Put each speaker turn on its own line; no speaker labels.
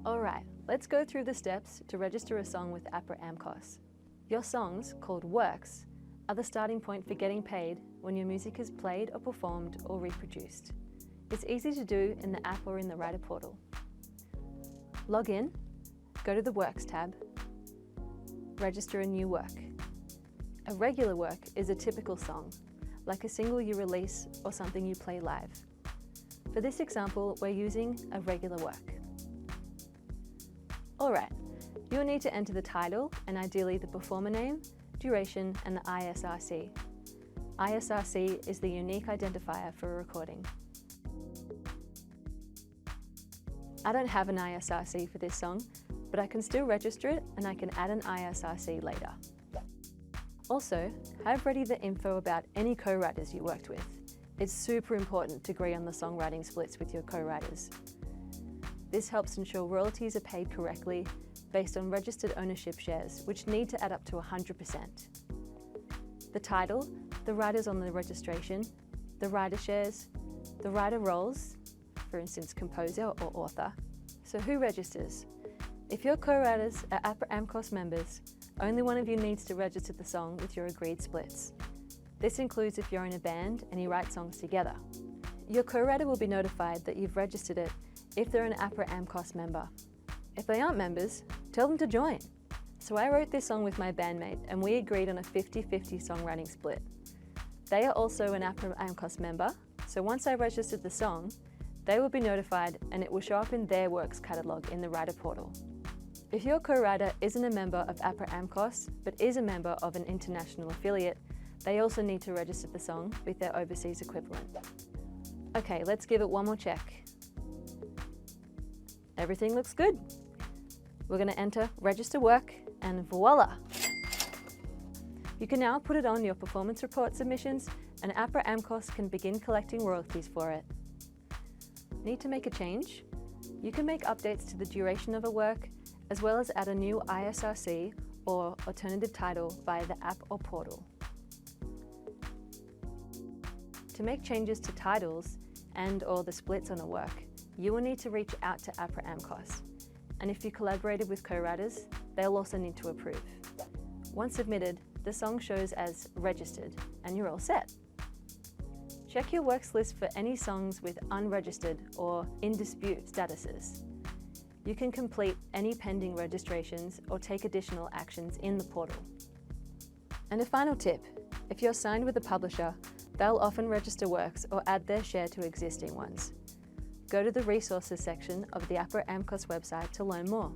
Alright, let's go through the steps to register a song with APRA AMCOS. Your songs, called works, are the starting point for getting paid when your music is played or performed or reproduced. It's easy to do in the app or in the writer portal. Log in, go to the Works tab, register a new work. A regular work is a typical song, like a single you release or something you play live. For this example, we're using a regular work. Alright, you'll need to enter the title and ideally the performer name, duration and the ISRC. ISRC is the unique identifier for a recording. I don't have an ISRC for this song, but I can still register it and I can add an ISRC later. Also, have ready the info about any co-writers you worked with. It's super important to agree on the songwriting splits with your co-writers. This helps ensure royalties are paid correctly based on registered ownership shares, which need to add up to 100%. The title, the writers on the registration, the writer shares, the writer roles, for instance composer or author. So who registers? If your co-writers are APRA AMCOS members, only one of you needs to register the song with your agreed splits. This includes if you're in a band and you write songs together. Your co-writer will be notified that you've registered it if they're an APRA AMCOS member. If they aren't members, tell them to join. So I wrote this song with my bandmate and we agreed on a 50-50 songwriting split. They are also an APRA AMCOS member, so once I registered the song, they will be notified and it will show up in their works catalogue in the writer portal. If your co-writer isn't a member of APRA AMCOS, but is a member of an international affiliate, they also need to register the song with their overseas equivalent. Okay, let's give it one more check. Everything looks good. We're going to enter register work and voila! You can now put it on your performance report submissions and APRA AMCOS can begin collecting royalties for it. Need to make a change? You can make updates to the duration of a work as well as add a new ISRC or alternative title via the app or portal. To make changes to titles and/or the splits on a work, you will need to reach out to APRA AMCOS. And if you collaborated with co-writers, they'll also need to approve. Once submitted, the song shows as registered and you're all set. Check your works list for any songs with unregistered or in dispute statuses. You can complete any pending registrations or take additional actions in the portal. And a final tip, if you're signed with a publisher, they'll often register works or add their share to existing ones. Go to the resources section of the APRA AMCOS website to learn more.